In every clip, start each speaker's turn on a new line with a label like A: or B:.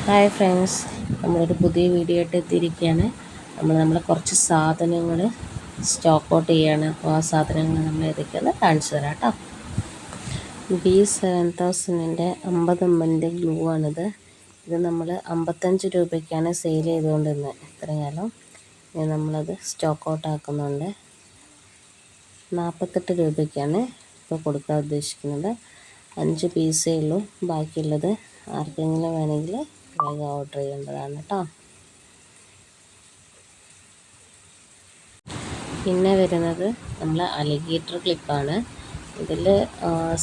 A: Hi friends, നമ്മളൊരു പുതിയ video ആയിട്ട് എത്തിയിരിക്കുകയാണ്. നമ്മളെ കുറച്ച് സാധനങ്ങൾ സ്റ്റോക്ക് ഔട്ട് ചെയ്യുകയാണ്. അപ്പോൾ ആ സാധനങ്ങൾ നമ്മൾ ഏതൊക്കെയാണ് കാണിച്ചു തരാം കേട്ടോ. B7000-ൻ്റെ 50 ml ഗ്ലൂ ആണിത്. ഇത് നമ്മൾ 55 രൂപയ്ക്കാണ് സെയിൽ ചെയ്തുകൊണ്ടിരുന്നത് ഇത്രയും കാലം. ഇനി നമ്മളത് സ്റ്റോക്ക് ഔട്ട് ആക്കുന്നുണ്ട്. 48 രൂപയ്ക്കാണ് ഇപ്പോൾ കൊടുക്കാൻ ഉദ്ദേശിക്കുന്നത്. 5 പീസേ ഉള്ളൂ. ബാക്കിയുള്ളത് ആർക്കെങ്കിലും വേണമെങ്കിൽ വേഗം ഓർഡർ ചെയ്യേണ്ടതാണ് കേട്ടോ. പിന്നെ വരുന്നത് നമ്മൾ അലിഗേറ്റർ ക്ലിപ്പാണ്. ഇതിൽ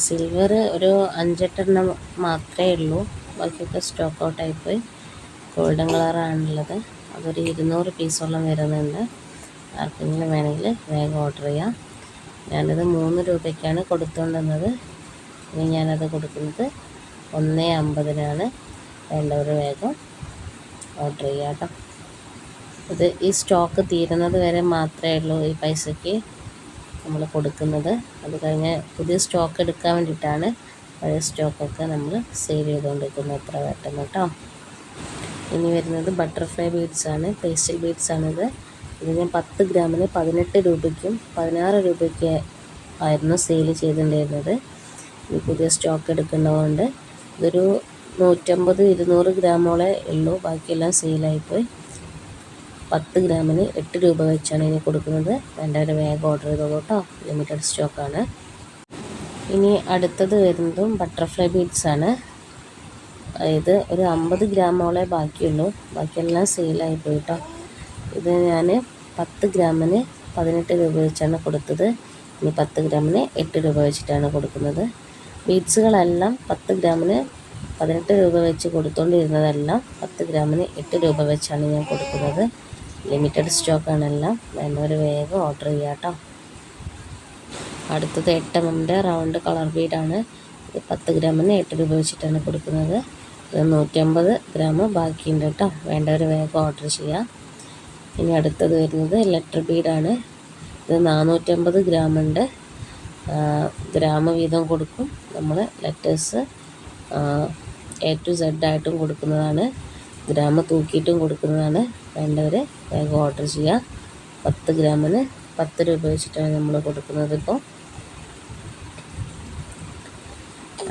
A: സിൽവർ ഒരു 5-8 മാത്രമേ ഉള്ളൂ. ബാക്കിയൊക്കെ സ്റ്റോക്ക് ഔട്ടായി പോയി. ഗോൾഡൻ കളറാണുള്ളത്. അതൊരു 200 പീസോളം വരുന്നുണ്ട്. ആർക്കെങ്കിലും വേണമെങ്കിൽ വേഗം ഓർഡർ ചെയ്യാം. ഞാനിത് 3 രൂപയ്ക്കാണ് കൊടുത്തുകൊണ്ടിരുന്നത്. ഇനി ഞാനത് കൊടുക്കുന്നത് 1.50-നാണ്. വേണ്ടവർ വേഗം ഓർഡർ ചെയ്യാം കേട്ടോ. ഇത് ഈ സ്റ്റോക്ക് തീരുന്നത് വരെ മാത്രമേ ഉള്ളൂ ഈ പൈസയ്ക്ക് നമ്മൾ കൊടുക്കുന്നത്. അത് കഴിഞ്ഞ് പുതിയ സ്റ്റോക്ക് എടുക്കാൻ വേണ്ടിയിട്ടാണ് പഴയ സ്റ്റോക്കൊക്കെ നമ്മൾ സെയിൽ ചെയ്തുകൊണ്ടിരിക്കുന്നത് എത്ര പെട്ടെന്ന് കേട്ടോ. ഇനി വരുന്നത് ബട്ടർഫ്ലൈ ബീഡ്സാണ്, പേസ്റ്റൽ ബീഡ്സാണിത്. ഇത് ഞാൻ 10 ഗ്രാമിന് 18 രൂപയ്ക്കും 16 രൂപയ്ക്ക് ആയിരുന്നു സെയിൽ ചെയ്തിട്ടുണ്ടായിരുന്നത്. ഈ പുതിയ സ്റ്റോക്ക് എടുക്കേണ്ടതുകൊണ്ട് ഇതൊരു 150-200 ഗ്രാമോളെ ഉള്ളൂ. ബാക്കിയെല്ലാം സെയിലായിപ്പോയി. 10 ഗ്രാമിന് 8 രൂപ വെച്ചാണ് ഇനി കൊടുക്കുന്നത്. വേണ്ടവർ വേഗം ഓർഡർ ചെയ്തോളൂ കേട്ടോ. ലിമിറ്റഡ് സ്റ്റോക്കാണ്. ഇനി അടുത്തത് വരുന്നതും ബട്ടർഫ്ലൈ ബീഡ്സാണ്. ഇത് ഒരു 50 ഗ്രാമോളെ ബാക്കിയുള്ളൂ. ബാക്കിയെല്ലാം സെയിലായിപ്പോയി കേട്ടോ. ഇത് ഞാൻ 10 ഗ്രാമിന് 18 രൂപ വെച്ചാണ് കൊടുത്തത്. ഇനി 10 ഗ്രാമിന് 8 രൂപ വെച്ചിട്ടാണ് കൊടുക്കുന്നത്. ബീഡ്സുകളെല്ലാം 10 ഗ്രാമിന് 18 രൂപ വെച്ച് കൊടുത്തുകൊണ്ടിരുന്നതെല്ലാം 10 ഗ്രാമിന് 8 രൂപ വെച്ചാണ് ഞാൻ കൊടുക്കുന്നത്. ലിമിറ്റഡ് സ്റ്റോക്കാണെല്ലാം. വേണ്ടവർ വേഗം ഓർഡർ ചെയ്യാം കേട്ടോ. അടുത്തത് 8 mm റൗണ്ട് കളർ ബീഡാണ്. ഇത് 10 ഗ്രാമിന് 8 രൂപ വെച്ചിട്ടാണ് കൊടുക്കുന്നത്. ഇത് 150 ഗ്രാം ബാക്കിയുണ്ട് കേട്ടോ. വേണ്ടവർ വേഗം ഓർഡർ ചെയ്യാം. ഇനി അടുത്തത് വരുന്നത് ലെറ്റർ ബീഡാണ്. ഇത് 450 ഗ്രാമുണ്ട്. ഗ്രാം വീതം കൊടുക്കും. നമ്മൾ ലെറ്റേഴ്സ് A to Z ആയിട്ടും കൊടുക്കുന്നതാണ്. ഗ്രാം തൂക്കിയിട്ടും കൊടുക്കുന്നതാണ്. വേണ്ടവർ വേഗം ഓർഡർ ചെയ്യുക. 10 ഗ്രാമിന് 10 രൂപ വെച്ചിട്ടാണ് നമ്മൾ കൊടുക്കുന്നത് ഇപ്പോൾ.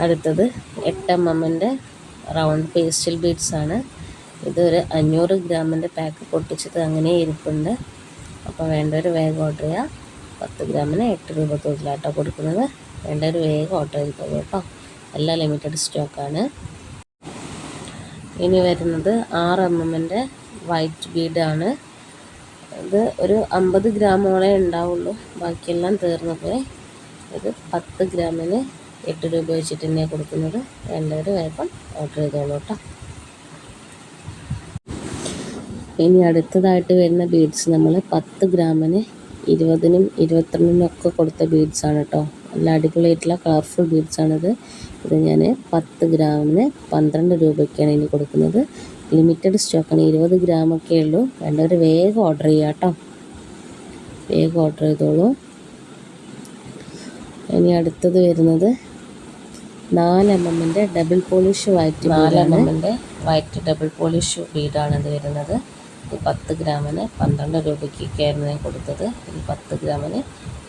A: അടുത്തത് 8 mm റൗണ്ട് പേസ്റ്റൽ ബീഡ്സാണ്. ഇതൊരു 500 ഗ്രാമിൻ്റെ പാക്ക് പൊട്ടിച്ചത് അങ്ങനെ ഇരിപ്പുണ്ട്. അപ്പോൾ വേണ്ടവർ വേഗം ഓർഡർ ചെയ്യുക. 10 ഗ്രാമിന് 8 രൂപ തോതിലാട്ടോ കൊടുക്കുന്നത്. വേണ്ടവർ വേഗം ഓർഡർ ചെയ്തോളൂ കേട്ടോ. എല്ലാം ലിമിറ്റഡ് സ്റ്റോക്കാണ്. ഇനി വരുന്നത് 6 mm വൈറ്റ് ബീഡാണ്. ഇത് ഒരു 50 ഗ്രാമോളെ ഉണ്ടാവുള്ളൂ. ബാക്കിയെല്ലാം തീർന്നു പോയി. ഇത് 10 ഗ്രാമിന് 8 രൂപ വെച്ചിട്ട് തന്നെയാണ് കൊടുക്കുന്നത്. വേണ്ടവർ വേഗം ഓർഡർ ചെയ്തോളൂ കേട്ടോ. ഇനി അടുത്തതായിട്ട് വരുന്ന ബീഡ്സ് നമ്മൾ 10 ഗ്രാമിന് 20-നും 22-നും ഒക്കെ കൊടുത്ത ബീഡ്സാണ് കേട്ടോ. നല്ല അടിപൊളിയായിട്ടുള്ള കളർഫുൾ ബീഡ്സാണിത്. ഇത് ഞാൻ 10 ഗ്രാമിന് 12 രൂപയ്ക്കാണ് ഇനി കൊടുക്കുന്നത്. ലിമിറ്റഡ് സ്റ്റോക്കാണ്. 20 ഗ്രാമൊക്കെ ഉള്ളൂ. വേണ്ടവർ വേഗം ഓർഡർ ചെയ്യാം കേട്ടോ. വേഗം ഓർഡർ ചെയ്തോളൂ. ഇനി അടുത്തത് വരുന്നത് 4 mm double polish white 4 mm white double polish ബീഡാണ് ഇത് വരുന്നത്. ഇത് 10 ഗ്രാമിന് 12 രൂപയ്ക്കൊക്കെയായിരുന്നു ഞാൻ കൊടുത്തത്. ഇത് 10 ഗ്രാമിന്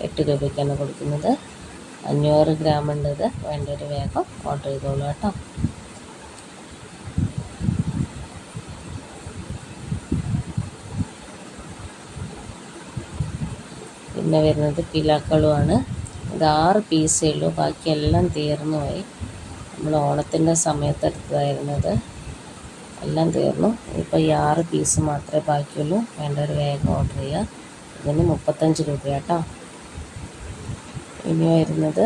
A: 8 രൂപയ്ക്കാണ് കൊടുക്കുന്നത്. 500 ഗ്രാം ഉണ്ട് ഇത്. വേണ്ടവർ വേഗം ഓർഡർ ചെയ്തോളൂ കേട്ടോ. പിന്നെ വരുന്നത് പിലാക്കളുമാണ്. ഇത് 6 പീസേ ഉള്ളൂ. ബാക്കിയെല്ലാം തീർന്നു പോയി. നമ്മൾ ഓണത്തിൻ്റെ സമയത്ത് എടുത്തതായിരുന്നത്. എല്ലാം തീർന്നു. ഇപ്പോൾ ഈ 6 പീസ് മാത്രമേ ബാക്കിയുള്ളൂ. വേണ്ടവർ വേഗം ഓർഡർ ചെയ്യുക. ഇതിന് 35 രൂപ കേട്ടോ. ഇനി വരുന്നത്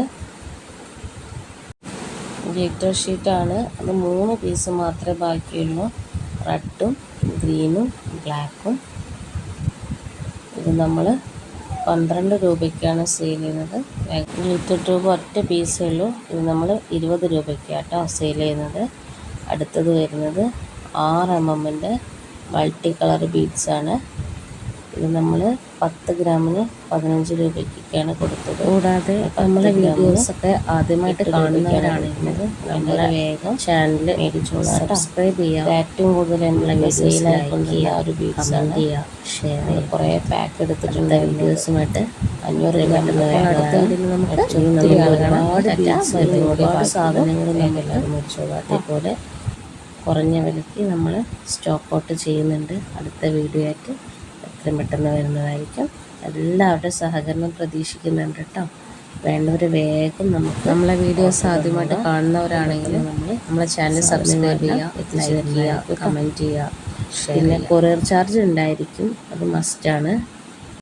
A: ഗ്ലിറ്റർ ഷീറ്റാണ്. അത് 3 പീസ് മാത്രമേ ബാക്കിയുള്ളൂ. റെഡും ഗ്രീനും ബ്ലാക്കും. ഇത് നമ്മൾ 12 രൂപയ്ക്കാണ് സെയിൽ ചെയ്യുന്നത്. ഗ്ലിറ്റർ ട്യൂബ് ഒറ്റ പീസേ ഉള്ളൂ. ഇത് നമ്മൾ 20 രൂപയ്ക്കാട്ടോ സെയിൽ ചെയ്യുന്നത്. അടുത്തത് വരുന്നത് 6 mm മൾട്ടി കളർ ബീഡ്സാണ്. ഇത് നമ്മൾ 10 ഗ്രാമിന് 15 രൂപയ്ക്കൊക്കെയാണ് കൊടുത്തത്. കൂടാതെ നമ്മളെ വീഡിയോസൊക്കെ ആദ്യമായിട്ട് കാണുന്നവരാണെങ്കിൽ നമ്മൾ വേഗം ചാനൽ സബ്സ്ക്രൈബ് ചെയ്യുക. ഏറ്റവും കൂടുതൽ നമ്മളെ വീഡിയോസിലായിട്ടുള്ള ഒരു ബീഡ്സാണ് ചെയ്യുക. ഷെയർ ചെയ്യുക. കുറേ പാക്ക് എടുത്തിട്ടുണ്ട് വീഡിയോസുമായിട്ട് 500 ഗ്രാം. അടുത്ത വീഡിയോയിൽ നമുക്ക് ഒരുപാട് സാധനങ്ങൾ നമുക്ക് മേടിച്ചോളാം. അതേപോലെ കുറഞ്ഞ വിലയ്ക്ക് നമ്മൾ സ്റ്റോക്ക് ഔട്ട് ചെയ്യുന്നുണ്ട്. അടുത്ത വീഡിയോ ആയിട്ട് എത്രയും പെട്ടെന്ന് വരുന്നതായിരിക്കും. എല്ലാവരുടെ സഹകരണം പ്രതീക്ഷിക്കുന്നുണ്ട് കേട്ടോ. വേണ്ടവർ വേഗം നമ്മളെ വീഡിയോസ് ആദ്യമായിട്ട് കാണുന്നവരാണെങ്കിൽ നമ്മളെ ചാനൽ സബ്സ്ക്രൈബ് ചെയ്യുക, എത്തിച്ചു തരിക, കമൻറ്റ് ചെയ്യുക. പിന്നെ കൊറിയർ ചാർജ് ഉണ്ടായിരിക്കും, അത് മസ്റ്റാണ്.